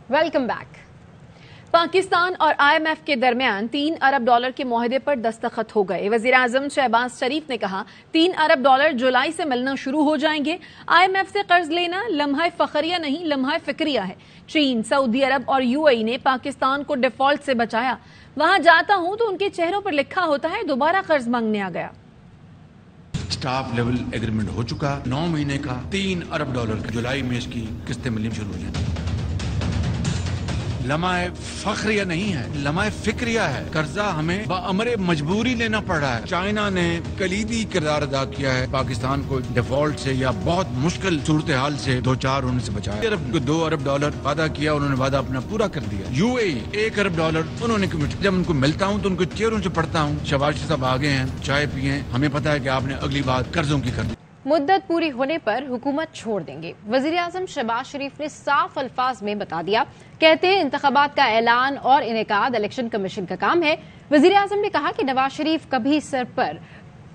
Welcome back. Pakistan और IMF के दरमियान $3 अरब के मुआहदे पर दस्तखत हो गए। वजीर आजम शहबाज शरीफ ने कहा $3 अरब जुलाई से मिलना शुरू हो जाएंगे। IMF से कर्ज लेना लम्हा फखरिया नहीं, लम्हा फिक्रिया है। चीन, सऊदी अरब और UAE ने पाकिस्तान को डिफॉल्ट से बचाया। वहां जाता हूं तो उनके चेहरों पर लिखा होता है दोबारा कर्ज मांगने आ गया। स्टाफ लेवल एग्रीमेंट हो चुका, 9 महीने का $3 अरब जुलाई में इसकी किस्तें मिलनी शुरू हो जाएंगी। लम्हा फखरिया नहीं है, लम्हा फिक्रिया है। कर्जा हमें बअमरे मजबूरी लेना पड़ रहा है। चाइना ने कलीदी किरदार अदा किया है, पाकिस्तान को डिफॉल्ट से या बहुत मुश्किल सूरत हाल से 2-4 होने से बचाया। $2 अरब वादा किया, उन्होंने वादा अपना पूरा कर दिया। UAE $1 अरब उन्होंने कमिट। जब उनको मिलता हूँ तो उनको चेहरों से पढ़ता हूँ, शहबाज साहब आगे हैं, चाय पिए, हमें पता है कि आपने अगली बात कर्जों की कर दी। मुद्दत पूरी होने पर हुकूमत छोड़ देंगे। वजीर आजम शहबाज शरीफ ने साफ अल्फाज में बता दिया। कहते हैं इंतखाबात का ऐलान और इनेकाद इलेक्शन कमीशन का काम है। वजीर आजम ने कहा कि नवाज शरीफ कभी सर पर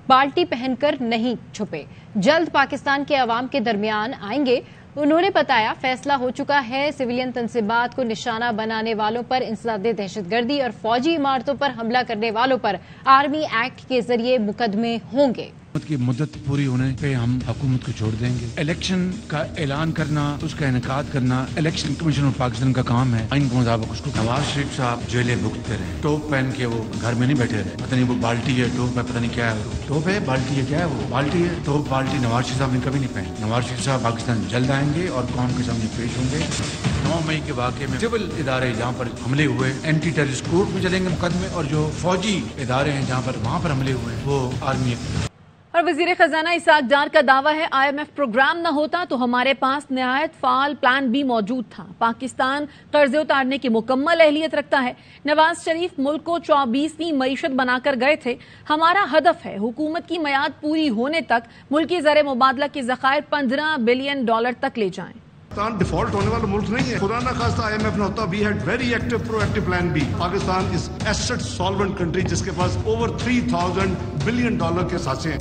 बाल्टी पहनकर नहीं छुपे, जल्द पाकिस्तान के अवाम के दरमियान आएंगे। उन्होंने बताया फैसला हो चुका है, सिविलियन तंसीबात को निशाना बनाने वालों पर इंसदादे दहशतगर्दी और फौजी इमारतों पर हमला करने वालों पर आर्मी एक्ट के जरिए मुकदमे होंगे। की मुद्दत पूरी होने पे हम हुकूमत को छोड़ देंगे। इलेक्शन का ऐलान करना, उसका इनेकाद करना इलेक्शन कमीशन ऑफ पाकिस्तान का काम है। आइन के मुताबिक उसको नवाज शरीफ साहब जेलें भुगतते रहे, टोप पहन के वो घर में नहीं बैठे रहे। पता नहीं वो बाल्टी है, टोप है, पता नहीं क्या है। टोप है, बाल्टी है, क्या है वो? बाल्टी है, टोप बाल्टी नवाज शरीफ साहब ने कभी नहीं पहनी। नवाज शरीफ साहब पाकिस्तान जल्द आएंगे और कौम के सामने पेश होंगे। 9 मई के वाक़े में सिविल इदारे जहाँ पर हमले हुए, एंटी टेररिस्ट कोर्ट में चलेंगे मुकदमे, और जो फौजी इदारे हैं जहाँ पर वहाँ पर हमले हुए वो आर्मी। और वजीर खजाना इसाक डार का दावा है IMF प्रोग्राम न होता तो हमारे पास निहायत फाल प्लान बी मौजूद था। पाकिस्तान कर्जे उतारने की मुकम्मल अहलियत रखता है। नवाज शरीफ मुल्क को 24वीं मईशत बनाकर गए थे। हमारा हदफ है हुकूमत की मियाद पूरी होने तक मुल्की ज़र मुबादला के ज़खायर $15 बिलियन तक ले जाएं। पाकिस्तान डिफॉल्ट होने वाला मुल्क नहीं है। खुदा ना खास्ता IMF न होता, we had very active proactive plan B. Pakistan is asset solvent country जिसके पास ओवर $3000 बिलियन के साथे हैं।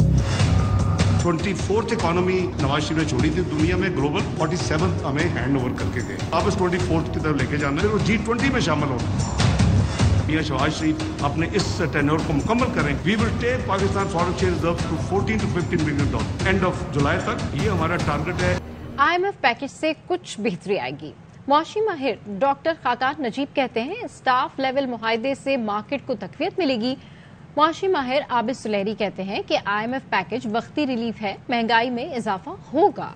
24th इकोनॉमी नवाज शरीफ ने छोड़ी थी दुनिया में, ग्लोबल 47th हमें हैंड ओवर करके गए। अब इस 24th की तरफ लेके जाना है, वो G20 में शामिल हो। मियां शहबाज शरीफ अपने इस टेन्योर को मुकम्मल करें। We will take Pakistan foreign exchange reserves to $14 to $15 billion end of July तक। ये हमारा टारगेट है। IMF पैकेज से कुछ बेहतरी आएगी। मौशी माहिर डॉक्टर खाकान नजीब कहते हैं स्टाफ लेवल मुआहदे से मार्केट को तकवीत मिलेगी। मौशी माहिर आबिद सुलेरी कहते हैं कि IMF पैकेज वक्ती रिलीफ है, महंगाई में इजाफा होगा।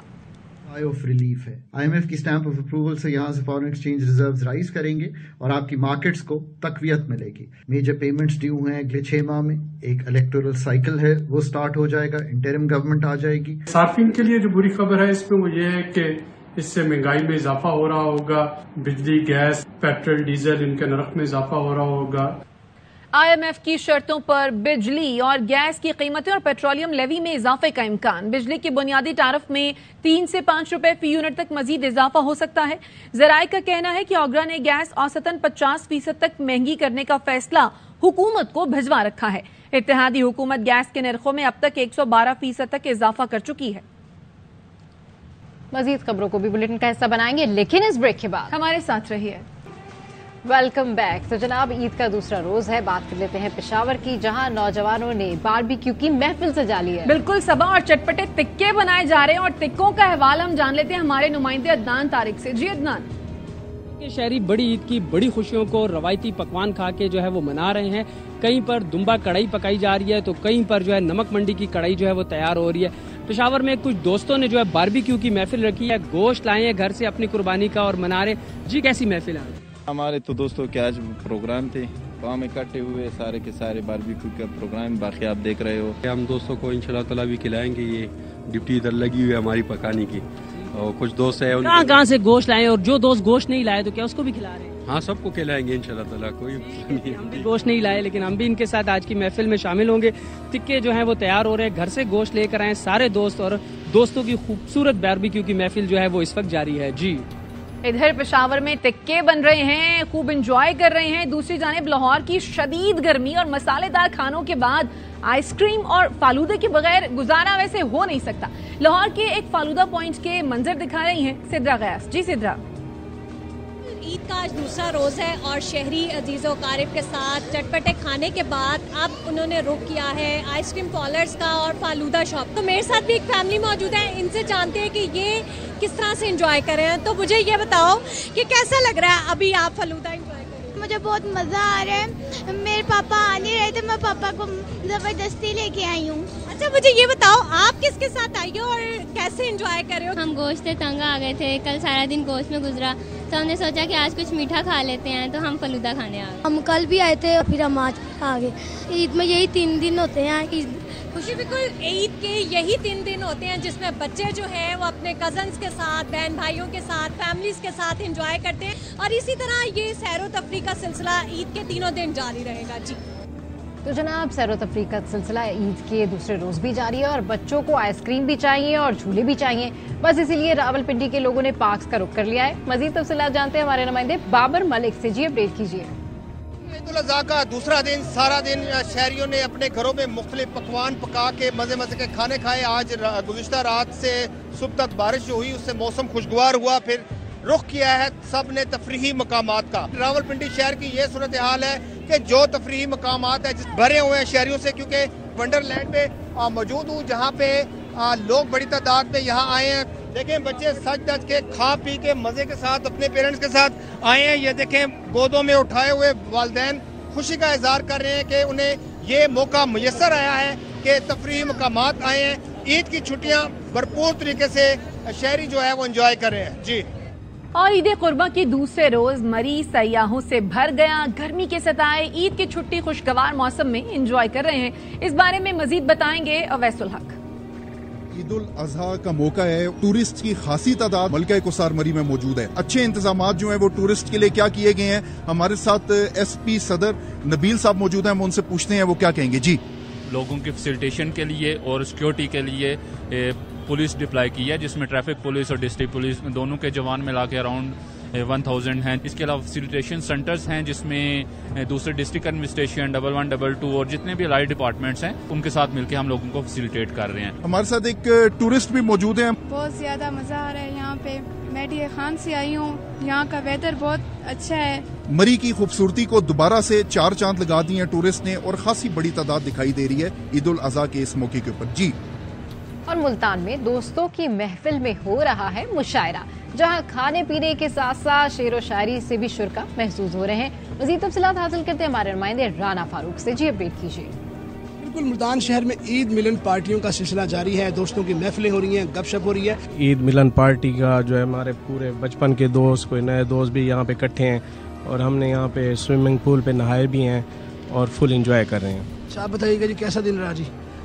ऑफ रिलीफ है। IMF की स्टैंप ऑफ अप्रूवल से यहाँ से फॉरेन एक्सचेंज रिजर्व्स राइज करेंगे और आपकी मार्केट्स को तकवीत मिलेगी। मेजर पेमेंट्स ड्यू हैं अगले 6 माह में। एक इलेक्टोरल साइकिल है वो स्टार्ट हो जाएगा, इंटरिम गवर्नमेंट आ जाएगी। सार्फिन के लिए जो बुरी खबर है इसमें वो ये है कि इससे महंगाई में इजाफा हो रहा होगा, बिजली, गैस, पेट्रोल, डीजल इनके नरख में इजाफा हो रहा होगा। IMF की शर्तों पर बिजली और गैस की कीमतें और पेट्रोलियम लेवी में इजाफे का इम्कान। बिजली की बुनियादी तारफ में 3 से 5 रुपए फी यूनिट तक मजीद इजाफा हो सकता है। जराये का कहना है कि ओगरा ने गैस औसतन 50% तक महंगी करने का फैसला हुकूमत को भिजवा रखा है। इत्तेहादी हुकूमत गैस के नरखों में अब तक 112% तक इजाफा कर चुकी है। मजीद खबरों को भी बुलेटिन का हिस्सा बनाएंगे, लेकिन इस ब्रेक के बाद हमारे साथ रहिए। Welcome back. तो जनाब, ईद का दूसरा रोज है। बात कर लेते हैं पेशावर की, जहां नौजवानों ने बारबेक्यू की महफिल सजा ली है। बिल्कुल, सबा और चटपटे तिक्के बनाए जा रहे हैं और तिक्कों का अहवाल हम जान लेते हैं हमारे नुमाइंदे अदनान तारिक से। जी अदनान। शहरी बड़ी ईद की बड़ी खुशियों को रवायती पकवान खा के जो है वो मना रहे हैं। कहीं पर दुम्बा कढ़ाई पकाई जा रही है तो कहीं पर जो है नमक मंडी की कढ़ाई जो है वो तैयार हो रही है। पेशावर में कुछ दोस्तों ने जो है बारबेक्यू की महफिल रखी है, गोश्त लाए हैं घर से अपनी कुर्बानी का और मना रहे। जी, कैसी महफिल है? हमारे तो दोस्तों के आज प्रोग्राम थे, गाँव में इकट्ठे हुए सारे के सारे बारबेक्यू का प्रोग्राम, बाकी आप देख रहे हो। हम दोस्तों को इंशाल्लाह ताला भी खिलाएंगे। ये ड्यूटी इधर लगी हुई है हमारी पकाने की, और कुछ दोस्त है कहाँ से गोश्त लाए, और जो दोस्त गोश्त नहीं लाए तो क्या उसको भी खिला रहे हैं? हाँ, सबको खिलाएंगे इंशाल्लाह ताला, कोई नहीं। हम भी गोश्त नहीं लाए लेकिन हम भी इनके साथ आज की महफिल में शामिल होंगे। टिक्के जो हैं वो तैयार हो रहे हैं, घर से गोश्त लेकर आए सारे दोस्त, और दोस्तों की खूबसूरत बारबेक्यू की महफिल जो है वो इस वक्त जारी है। जी, इधर पेशावर में टिक्के बन रहे हैं, खूब एंजॉय कर रहे हैं। दूसरी जानिब लाहौर की शदीद गर्मी और मसालेदार खानों के बाद आइसक्रीम और फालूदे के बगैर गुजारा वैसे हो नहीं सकता। लाहौर के एक फालूदा पॉइंट के मंजर दिखा रही हैं सिद्रा गयास। जी सिद्रा। ईद का आज दूसरा रोज़ है और शहरी अजीज़ों क़ारिब के साथ चटपटे खाने के बाद अब उन्होंने रुख किया है आइसक्रीम पार्लर्स का और फालूदा शॉप। तो मेरे साथ भी एक फैमिली मौजूद है, इनसे जानते हैं कि ये किस तरह से एंजॉय कर रहे हैं। तो मुझे ये बताओ कि कैसा लग रहा है अभी आप फालूदा एंजॉय कर रहे हैं? मुझे बहुत मज़ा आ रहा है। मेरे पापा आ नहीं रहे थे, मैं पापा को ज़बरदस्ती लेके आई हूँ। अच्छा मुझे ये बताओ आप किसके साथ आई हो और कैसे एंजॉय कर रहे हो? हम गोश्त से तंग आ गए थे, कल सारा दिन गोश्त में गुजरा, तो हमने सोचा कि आज कुछ मीठा खा लेते हैं, तो हम फालूदा खाने आ गए। हम कल भी आए थे, फिर हम आज आ गए। ईद में यही 3 दिन होते हैं। खुशी बिल्कुल ईद के यही 3 दिन होते हैं जिसमें बच्चे जो हैं वो अपने कजन्स के साथ, बहन भाइयों के साथ, फैमिलीज के साथ एंजॉय करते हैं और इसी तरह ये सैरो तफरी का सिलसिला ईद के 3 दिन जारी रहेगा। जी तो जनाब, सैरो तफरी का सिलसिला ईद के दूसरे रोज भी जारी है और बच्चों को आइसक्रीम भी चाहिए और झूले भी चाहिए। बस इसीलिए रावलपिंडी के लोगों ने पार्क्स का रुख कर लिया है। मजीद तफसीलात जानते हैं हमारे नुमाइंदे बाबर मलिक से। जी अपडेट कीजिए। ईद उल अज़हा का दूसरा दिन, सारा दिन शहरियों ने अपने घरों में मुख्तलिफ पकवान पका के मजे मजे के खाने खाए। आज गुज़िश्ता रात से सुबह तक बारिश जो हुई उससे मौसम खुशगवार हुआ, फिर रुख किया है सब ने तफरीही मकामात का। रावलपिंडी शहर की ये सूरत हाल है कि जो तफरीही मकामात है भरे हुए हैं शहरियों से, क्योंकि वंडरलैंड पे मौजूद हूँ जहाँ पे लोग बड़ी तादाद में यहाँ आए हैं। देखें बच्चे सज धज के खा पी के मजे के साथ अपने पेरेंट्स के साथ आए हैं। ये देखें गोदों में उठाए हुए वालिदैन खुशी का इजहार कर रहे हैं कि उन्हें ये मौका मुयस्सर आया है कि तफरीही मकामात आए हैं। ईद की छुट्टियाँ भरपूर तरीके से शहरी जो है वो एंजॉय कर रहे हैं। जी और ईद कुर्बा के दूसरे रोज मरीज सयाहों से भर गया। गर्मी के सताए ईद की छुट्टी खुशगवार मौसम में एंजॉय कर रहे हैं। इस बारे में मजीद बताएंगे अवैसुल हक। ईद उल अज़हा का मौका है, टूरिस्ट की खासी तादाद मलका कुसार मरी में मौजूद है। अच्छे इंतजाम जो हैं वो टूरिस्ट के लिए क्या किए गए हैं। हमारे साथ SP सदर नबील साहब मौजूद हैं, हम उनसे पूछते हैं वो क्या कहेंगे। जी, लोगों की फैसिलिटेशन के लिए और सिक्योरिटी के लिए पुलिस डिप्लॉय की है, जिसमें ट्रैफिक पुलिस और डिस्ट्रिक्ट पुलिस दोनों के जवान मिला के अराउंड 1000 हैं। इसके अलावा फैसिलिटेशन सेंटर्स हैं जिसमें दूसरे डिस्ट्रिक्ट एडमिनिस्ट्रेशन 11, 22 और जितने भी अलाइड डिपार्टमेंट्स हैं उनके साथ मिलकर हम लोगों को फैसिलिटेट कर रहे हैं। हमारे साथ एक टूरिस्ट भी मौजूद है। बहुत ज्यादा मजा आ रहा है यहाँ पे। मैं डीए खान से आई हूँ, यहाँ का वेदर बहुत अच्छा है। मरी की खूबसूरती को दोबारा से 4 चांद लगा दिए हैं टूरिस्ट ने और खासी बड़ी तादाद दिखाई दे रही है ईद उल अज़हा के इस मौके के ऊपर। जी, और मुल्तान में दोस्तों की महफिल में हो रहा है मुशायरा, जहां खाने पीने के साथ साथ शेर व शायरी से भी शुरा महसूस हो रहे हैं। मज़ीद तफसीलात हासिल करते हैं हमारे नुमाइंदे राना फारूक से। जी अपडेट कीजिए। बिल्कुल, मुल्तान शहर में ईद मिलन पार्टियों का सिलसिला जारी है। दोस्तों की महफिलें हो रही हैं, गपशप हो रही है। ईद मिलन पार्टी का जो है हमारे पूरे बचपन के दोस्त, कोई नए दोस्त भी यहाँ पे इकट्ठे हैं और हमने यहाँ पे स्विमिंग पूल पे नहाए भी हैं और फुल एंजॉय कर रहे हैं। आप बताइएगा जी कैसा दिन रहा?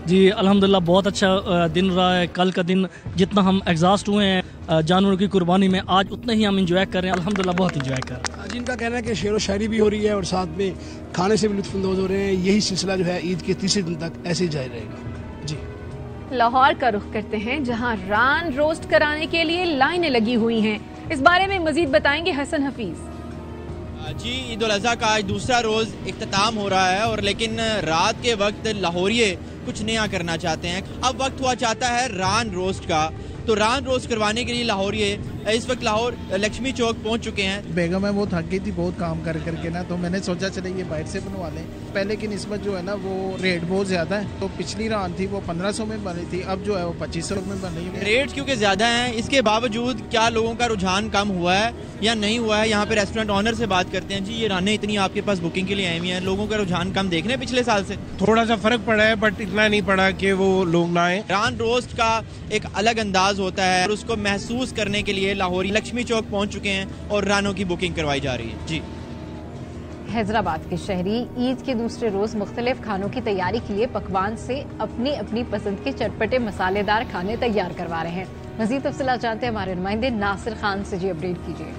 जी अल्हम्दुलिल्लाह बहुत अच्छा दिन रहा है। कल का दिन जितना हम एग्जॉस्ट हुए हैं जानवरों की कुर्बानी में, आज उतना ही हम एंजॉय कर रहे हैं। अल्हम्दुलिल्लाह बहुत एंजॉय कर रहे हैं। जिनका कहना है कि शेर व शायरी भी हो रही है और साथ में खाने से भी लुत्फानंदोज हो रहे हैं। यही सिलसिला जो है ईद के तीसरे दिन तक ऐसे ही जारी रहेगा। जी, लाहौर का रुख करते हैं जहां रान रोस्ट कराने के लिए लाइनें लगी हुई हैं। इस बारे में मजीद बताएंगे हसन हफीज। जी, ईद उल अज़हा का आज दूसरा रोज इख्तिताम हो रहा है और लेकिन रात के वक्त लाहौरिये कुछ नया करना चाहते हैं। अब वक्त हुआ चाहता है रान रोस्ट का, तो रान रोस्ट करवाने के लिए लाहौरिये इस वक्त लाहौर लक्ष्मी चौक पहुंच चुके हैं। बेगम है वो थक गई थी बहुत काम कर करके ना, तो मैंने सोचा चले ये बाहर से बनवा लें। पहले की निस्बत जो है ना वो रेट बहुत ज्यादा है, तो पिछली रान थी वो 1500 में बनी थी, अब जो है वो 2500 में बन रही है। रेट क्योंकि ज्यादा हैं, इसके बावजूद क्या लोगों का रुझान कम हुआ है या नहीं हुआ है? यहाँ पे रेस्टोरेंट ऑनर से बात करते हैं। जी, ये रानें इतनी आपके पास बुकिंग के लिए आई हुई हैं, लोगों का रुझान कम देख रहे हैं पिछले साल से? थोड़ा सा फर्क पड़ा है बट इतना नहीं पड़ा कि वो लोग ना आए। रान रोस्ट का एक अलग अंदाज होता है और उसको महसूस करने के लिए लाहौरी लक्ष्मी चौक पहुंच चुके हैं और रानों की बुकिंग करवाई जा रही है। जी, हैदराबाद के शहरी ईद के दूसरे रोज मुख्तलिफ खानों की तैयारी के लिए पकवान से अपनी अपनी पसंद के चटपटे मसालेदार खाने तैयार करवा रहे हैं। मजीद तफसीलात जानते हैं हमारे नुमाइंदे नासिर खान से। जी अपडेट कीजिए।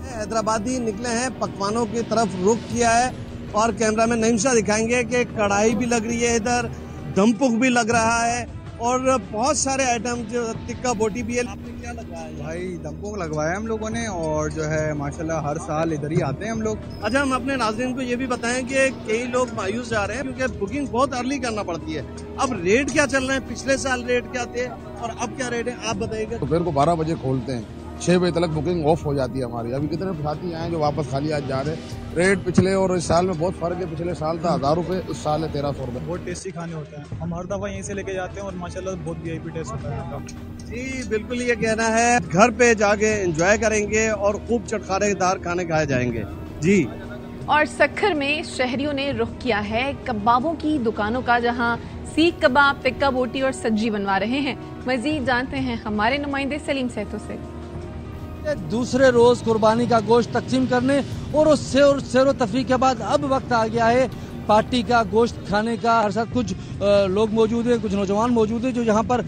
हैदराबादी निकले हैं, पकवानों की तरफ रुख किया है और कैमरा में नईमशाह दिखाएंगे कि कढ़ाई भी लग रही है, इधर दमपुक भी लग रहा है और बहुत सारे आइटम जो टिक्का बोटी भी है। आपने क्या लगवाया? भाई दमपुक लगवाया हम लोगों ने और जो है माशाल्लाह हर साल इधर ही आते हैं हम लोग। अच्छा, हम अपने नाज़रीन को ये भी बताएं कि कई लोग मायूस जा रहे हैं क्योंकि बुकिंग बहुत अर्ली करना पड़ती है। अब रेट क्या चल रहे हैं? पिछले साल रेट क्या थे और अब क्या रेट है, आप बताइएगा। दोपहर को 12 बजे खोलते हैं, 6 बजे तक बुकिंग ऑफ हो जाती है हमारी। अभी कितने साथी आए जो वापस खाली आज जा रहे हैं। रेट पिछले और इस साल में बहुत फर्क है। पिछले साल था 1000 रुपए, इस साल है 1300 रुपए। बहुत टेस्टी खाने होते हैं, हम हर दफा यहीं से लेके जाते हैं और माशाल्लाह बहुत वीआईपी टेस्ट होता है। जी बिल्कुल, ये कहना है घर पे जाके एंजॉय करेंगे और खूब चटखारेदार खाने खाए जाएंगे जी। और सक्खर में शहरियों ने रुख किया है कबाबों की दुकानों का, जहां सीख कबाब, टिक्का बोटी और सज्जी बनवा रहे हैं। मजीद जानते हैं हमारे नुमाइंदे सलीम सेतु से। दूसरे रोज कुर्बानी का गोश्त तकसीम करने और उससे और सैर व तफरीह के बाद अब वक्त आ गया है पार्टी का गोश्त खाने का। हमारे साथ कुछ लोग मौजूद हैं, कुछ नौजवान मौजूद हैं जो यहाँ पर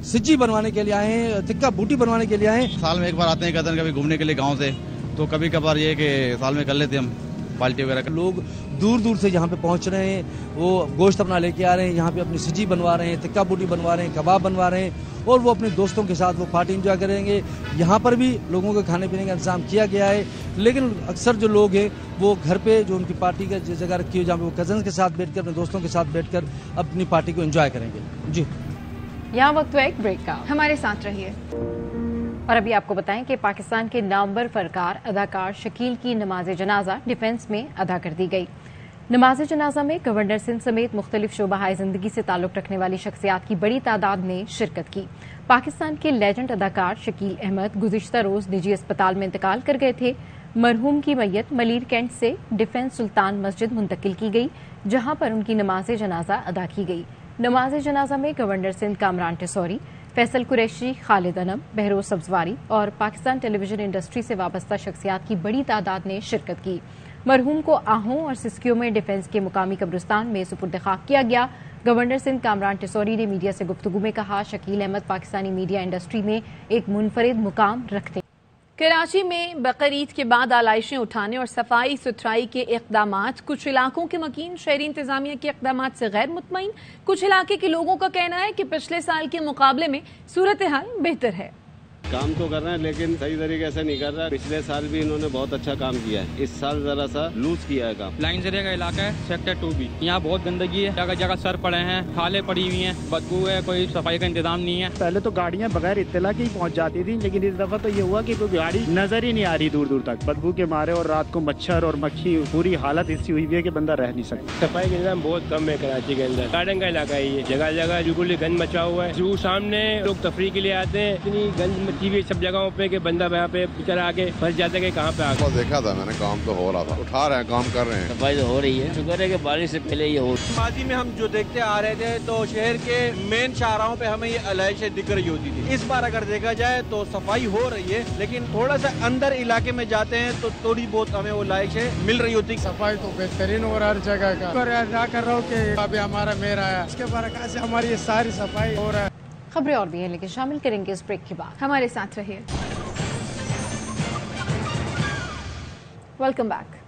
सज्जी बनवाने के लिए आए हैं, टिक्का बोटी बनवाने के लिए आए हैं। साल में एक बार आते हैं, कहते हैं कभी घूमने के लिए गाँव से, तो कभी कभार ये कि साल में कर लेते हम पार्टी वगैरह। लोग दूर दूर से यहाँ पे पहुँच रहे हैं, वो गोश्त अपना लेके आ रहे हैं, यहाँ पे अपनी सज्जी बनवा रहे हैं, टिक्का बोटी बनवा रहे हैं, कबाब बनवा रहे हैं और वो अपने दोस्तों के साथ वो पार्टी एंजॉय करेंगे। यहाँ पर भी लोगों के खाने पीने का इंतजाम किया गया है, लेकिन अक्सर जो लोग हैं वो घर पे जो उनकी पार्टी का जगह रखी है जहाँ पे वो कजन्स के साथ बैठकर, अपने दोस्तों के साथ बैठकर अपनी पार्टी को एंजॉय करेंगे। जी, यहाँ वक्त हुआ एक ब्रेक का, हमारे साथ रहिए। और अभी आपको बताएं कि पाकिस्तान के नामवर फनकार अदाकार शकील की नमाज जनाजा डिफेंस में अदा कर दी गई। नमाज जनाजा में गवर्नर सिंध समेत मुख्तलिफ शोबाहाए जिंदगी से ताल्लुक रखने वाली शख्सियात की बड़ी तादाद ने शिरकत की। पाकिस्तान के लेजेंड अदाकार शकील अहमद गुज़िश्ता रोज निजी अस्पताल में इंतकाल कर गए थे। मरहूम की मैयत मलीर कैंट से डिफेंस सुल्तान मस्जिद मुंतकिल की गई, जहां पर उनकी नमाज जनाजा अदा की गई। नमाज जनाजा में गवर्नर सिंध कामरान टेसौरी, फैसल कुरैशी, खालिद अनम, बहरोज सब्जवारी और पाकिस्तान टेलीविजन इंडस्ट्री से वाबस्ता शख्सियात की बड़ी तादाद ने शिरकत की। मरहूम को आहों और सिस्कियों में डिफेंस के मुकामी कब्रिस्तान में सुपुर्द खाक किया गया। गवर्नर सिंध कामरान टेसौरी ने मीडिया से गुफ्तगू में कहा, शकील अहमद पाकिस्तानी मीडिया इंडस्ट्री में एक मुनफरिद मुकाम रखते। कराची में बकर ईद के बाद आलाइशें उठाने और सफाई सुथराई के इक़दामात, कुछ इलाकों के मकीन शहरी इंतजामिया के इक़दामात से गैर मुतमईन। कुछ इलाके के लोगों का कहना है कि पिछले साल के मुकाबले में सूरत हाल बेहतर है। काम तो कर रहे हैं लेकिन सही तरीके से नहीं कर रहा है। पिछले साल भी इन्होंने बहुत अच्छा काम किया है, इस साल जरा सा लूज किया है काम। लाइन जरिया का इलाका है, सेक्टर 2 भी, यहाँ बहुत गंदगी है, जगह जगह सर पड़े हैं, खाले पड़ी हुई हैं, बदबू है, कोई सफाई का इंतजाम नहीं है। पहले तो गाड़ियाँ बगैर इत्तला की पहुँच जाती थी, लेकिन इस दफा तो ये हुआ कि कोई गाड़ी नजर ही नहीं आ रही दूर दूर तक, बदबू के मारे। और रात को मच्छर और मक्खी, पूरी हालत ऐसी हुई है कि बंदा रह नहीं सकता। सफाई का इंतजाम बहुत कम है कराची के अंदर। गार्डन का इलाका है ये, जगह जगह बिल्कुल गंद मचा हुआ है। जू सामने लोग तफरीह के लिए आते हैं, इतनी गंद मची हुई सब जगहों पे कि बंदा यहाँ पे बेचारा आके फंस जाता है कि कहाँ पे आके। देखा था मैंने, काम तो हो रहा था, उठा रहे हैं, काम कर रहे हैं, सफाई तो हो रही है। शुक्र है कि बारिश से पहले ये हो। माजी में हम जो देखते आ रहे थे तो शहर के मेन शाहराहों पे हमें ये आलाइशें दिख रही होती थी। इस बार अगर देखा जाए तो सफाई हो रही है, लेकिन थोड़ा सा अंदर इलाके में जाते हैं तो थोड़ी बहुत हमें वो आलाइशें मिल रही होती। सफाई तो बेहतरीन हो रहा है हर जगह का। कर रहा हूँ कि अभी हमारा मेरा आया, इसके बरकत से हमारी ये सारी सफाई हो रहा है। खबरें और भी हैं, लेकिन शामिल करेंगे इस ब्रेक के बाद। हमारे साथ रहिए। Welcome back.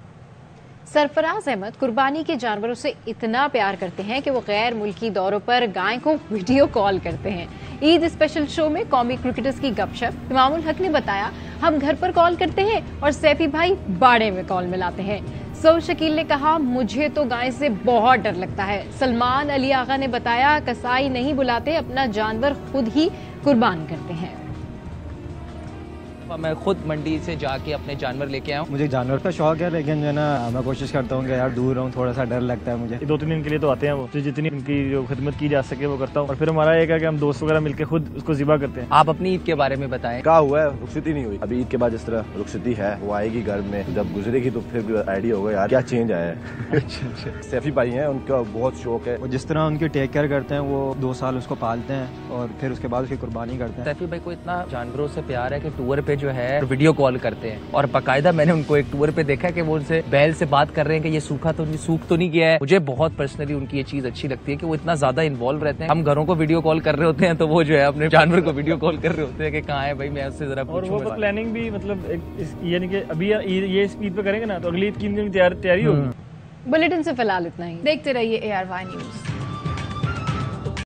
सरफराज अहमद कुर्बानी के जानवरों से इतना प्यार करते हैं कि वो गैर मुल्की दौरों पर गाय को वीडियो कॉल करते हैं। ईद स्पेशल शो में कौमी क्रिकेटर्स की गपशप। इमामुल हक ने बताया, हम घर पर कॉल करते हैं और सैफी भाई बाड़े में कॉल मिलाते हैं। सो शकील ने कहा, मुझे तो गाय से बहुत डर लगता है। सलमान अली आगा ने बताया, कसाई नहीं बुलाते, अपना जानवर खुद ही कुर्बान करते हैं। मैं खुद मंडी से जाके अपने जानवर लेके आया हूँ। मुझे जानवर का शौक है, लेकिन जो है ना मैं कोशिश करता हूँ कि यार दूर रहूँ, थोड़ा सा डर लगता है मुझे। 2-3 दिन के लिए तो आते हैं वो, तो जितनी उनकी जो खिदमत की जा सके वो करता हूँ। और फिर हमारा एक है कि हम दोस्त वगैरह मिलकर खुद उसको ज़िबा करते हैं। आप अपनी ईद के बारे में बताएं। क्या हुआ है, रुखसती नहीं हुई अभी। ईद के बाद जिस तरह रुखसती है वो आएगी घर में, जब गुजरेगी तो फिर आइडिया होगा यार क्या चेंज आया है। सैफी भाई हैं, उनका बहुत शौक है। जिस तरह उनकी टेक केयर करते हैं, वो 2 साल उसको पालते हैं और फिर उसके बाद उसकी कुर्बानी करते हैं। सैफी भाई को इतना जानवरों से प्यार है कि टूर पे जो है वीडियो कॉल करते हैं, और बाकायदा मैंने उनको एक टूर पे देखा कि वो उनसे बैल से बात कर रहे हैं कि ये सूख तो नहीं गया है। मुझे बहुत पर्सनली उनकी ये चीज अच्छी लगती है कि वो इतना ज्यादा इन्वॉल्व रहते हैं। हम घरों को वीडियो कॉल कर रहे होते हैं तो वो जो है अपने जानवर को वीडियो कॉल कर रहे होते हैं कि कहाँ है भाई, मैं उससे जरा पूछूं। और वो प्लानिंग भी मतलब यानी कि अभी ये स्पीड पे करेंगे ना तो अगली ईद की तैयारी होगी। बुलेटिन से फिलहाल इतना ही। देखते रहिए ARY न्यूज।